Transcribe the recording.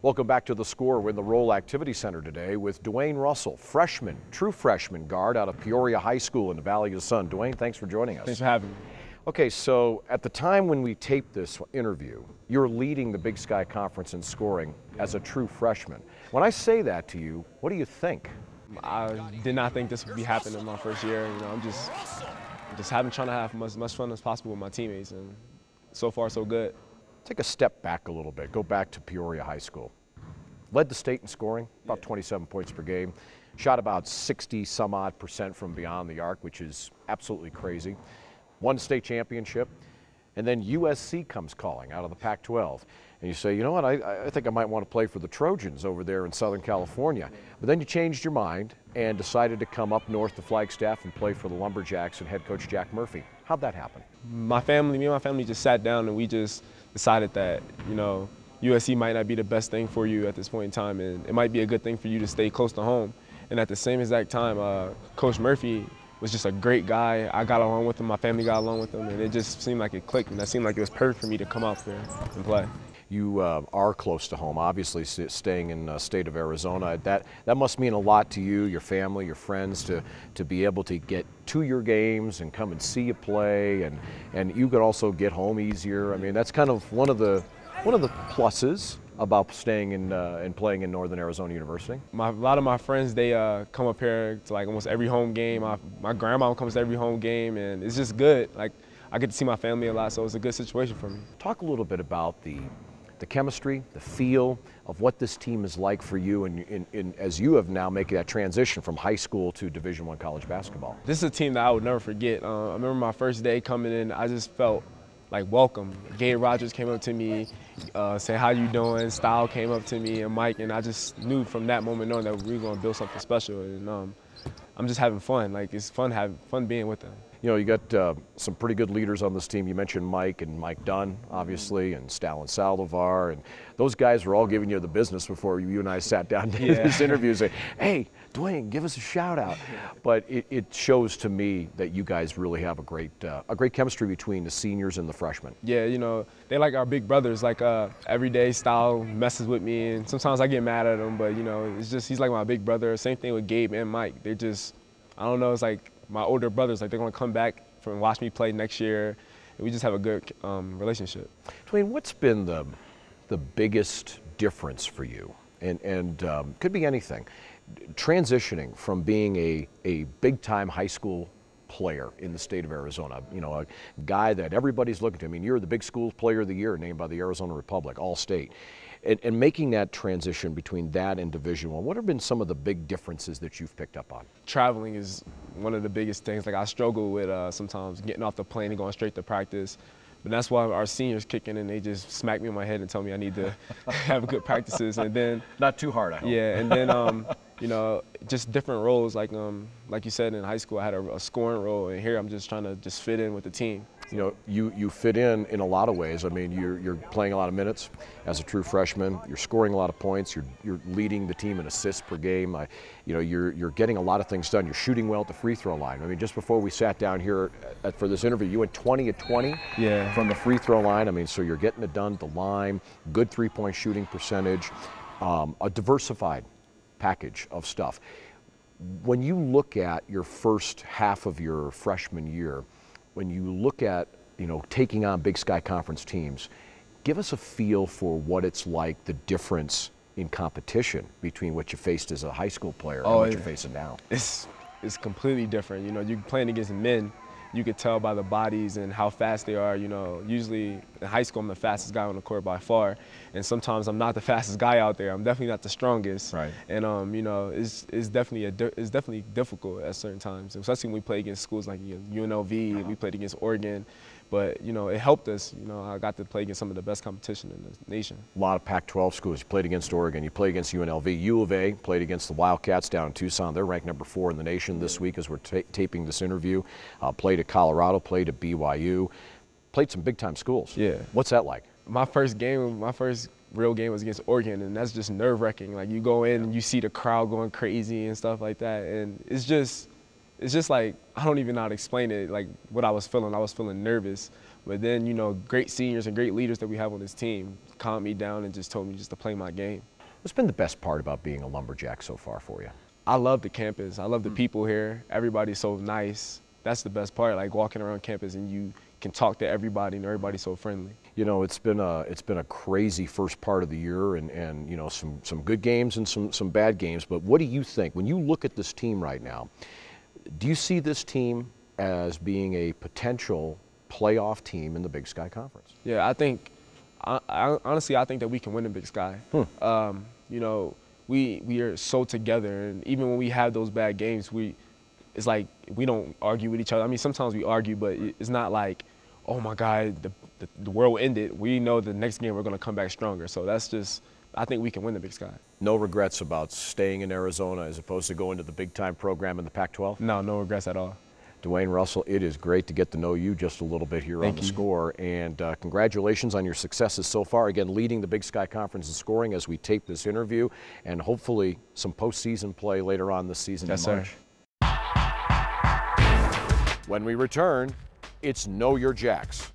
Welcome back to The Score. We're in the Roll Activity Center today with DeWayne Russell, freshman, true freshman guard out of Peoria High School in the Valley of the Sun. DeWayne, thanks for joining us. Thanks for having me. Okay, so at the time when we taped this interview, you're leading the Big Sky Conference in scoring as a true freshman. When I say that to you, what do you think? I did not think this would be happening in my first year. I'm just trying to have as much fun as possible with my teammates, and so far so good. Take a step back a little bit. Go back to Peoria High School. Led the state in scoring, about 27 points per game. Shot about 60-some-odd% from beyond the arc, which is absolutely crazy. Won the state championship. And then USC comes calling out of the Pac-12. And you say, you know what, I think I might want to play for the Trojans over there in Southern California. But then you changed your mind and decided to come up north to Flagstaff and play for the Lumberjacks and head coach Jack Murphy. How'd that happen? Me and my family just sat down and we just decided that, USC might not be the best thing for you at this point in time, and it might be a good thing for you to stay close to home. And at the same exact time, Coach Murphy was just a great guy. I got along with him, my family got along with him, and it just seemed like it clicked, and that seemed like it was perfect for me to come out there and play. You are close to home, obviously staying in the state of Arizona. That must mean a lot to you, your family, your friends, to be able to get to your games and come and see you play, and you could also get home easier. I mean, that's kind of one of the pluses about staying in and playing in Northern Arizona University. A lot of my friends, they come up here to like almost every home game. My grandma comes to every home game, and it's just good. Like, I get to see my family a lot, so it's a good situation for me. Talk a little bit about the chemistry, the feel of what this team is like for you, and as you have now making that transition from high school to Division I college basketball. This is a team that I would never forget. I remember my first day coming in, I just felt like welcome. Gabe Rogers came up to me, saying, "How you doing?" Style came up to me, and Mike, and I just knew from that moment on that we were going to build something special. And I'm just having fun. Like, it's fun being with them. You know, you got some pretty good leaders on this team. You mentioned Mike and Mike Dunn, obviously, and Stalin Saldivar, and those guys were all giving you the business before you and I sat down to this interview and say, "Hey, DeWayne, give us a shout out." But it shows to me that you guys really have a great chemistry between the seniors and the freshmen. Yeah, they like our big brothers. Like, every day Style messes with me, and sometimes I get mad at him, but it's just, he's like my big brother. Same thing with Gabe and Mike. They're just, I don't know, it's like my older brothers. Like, they're gonna come back and watch me play next year, and we just have a good relationship. DeWayne, what's been the biggest difference for you, and could be anything, transitioning from being a big-time high school player in the state of Arizona, a guy that everybody's looking to. I mean, you're the Big Schools Player of the Year named by the Arizona Republic, All-State, and making that transition between that and Division I. What have been some of the big differences that you've picked up on? Traveling is one of the biggest things. Like, I struggle with sometimes getting off the plane and going straight to practice. But that's why our seniors kick in and they just smack me on my head and tell me I need to have good practices. And then not too hard, I hope. Yeah, and then just different roles. Like you said, in high school I had a scoring role, and here I'm just trying to fit in with the team. You fit in a lot of ways. I mean, you're playing a lot of minutes as a true freshman. You're scoring a lot of points. You're leading the team in assists per game. You're getting a lot of things done. You're shooting well at the free throw line. I mean, just before we sat down here for this interview, you went 20 of 20 from the free throw line. I mean, so you're getting it done at the line. Good three-point shooting percentage. A diversified package of stuff. When you look at your first half of your freshman year, when you look at, taking on Big Sky Conference teams, give us a feel for what it's like, the difference in competition between what you faced as a high school player and what you're facing now. It's completely different. You're playing against men. You could tell by the bodies and how fast they are. Usually in high school I'm the fastest guy on the court by far, and sometimes I'm not the fastest guy out there. I'm definitely not the strongest. Right. And it's definitely difficult at certain times, especially when we play against schools like UNLV. We played against Oregon. But, it helped us. I got to play against some of the best competition in the nation. A lot of Pac-12 schools. You played against Oregon. You played against UNLV. U of A played against the Wildcats down in Tucson. They're ranked number 4 in the nation this week as we're taping this interview. Played at Colorado, played at BYU. Played some big-time schools. Yeah. What's that like? My first real game was against Oregon, and that's just nerve-wracking. Like, you go in and you see the crowd going crazy and stuff like that, and it's just it's just like, I don't even know how to explain it, like what I was feeling nervous. But then, you know, great seniors and great leaders that we have on this team calmed me down and just told me just to play my game. What's been the best part about being a Lumberjack so far for you? I love the campus. I love the people here. Everybody's so nice. That's the best part, like walking around campus and you can talk to everybody and everybody's so friendly. You know, it's been a crazy first part of the year, and you know, some good games and some bad games. But what do you think when you look at this team right now? Do you see this team as being a potential playoff team in the Big Sky Conference? Yeah, I think, honestly, I think that we can win the Big Sky. You know, we are so together, and even when we have those bad games, it's like we don't argue with each other. I mean, sometimes we argue, but it's not like, oh my God, the world ended. We know the next game we're going to come back stronger. So that's just, I think we can win the Big Sky. No regrets about staying in Arizona as opposed to going to the big-time program in the Pac-12? No regrets at all. DeWayne Russell, it is great to get to know you just a little bit here on The Score, and congratulations on your successes so far. Again, leading the Big Sky Conference in scoring as we tape this interview, and hopefully some postseason play later on this season in March. Sir. When we return, it's Know Your Jacks.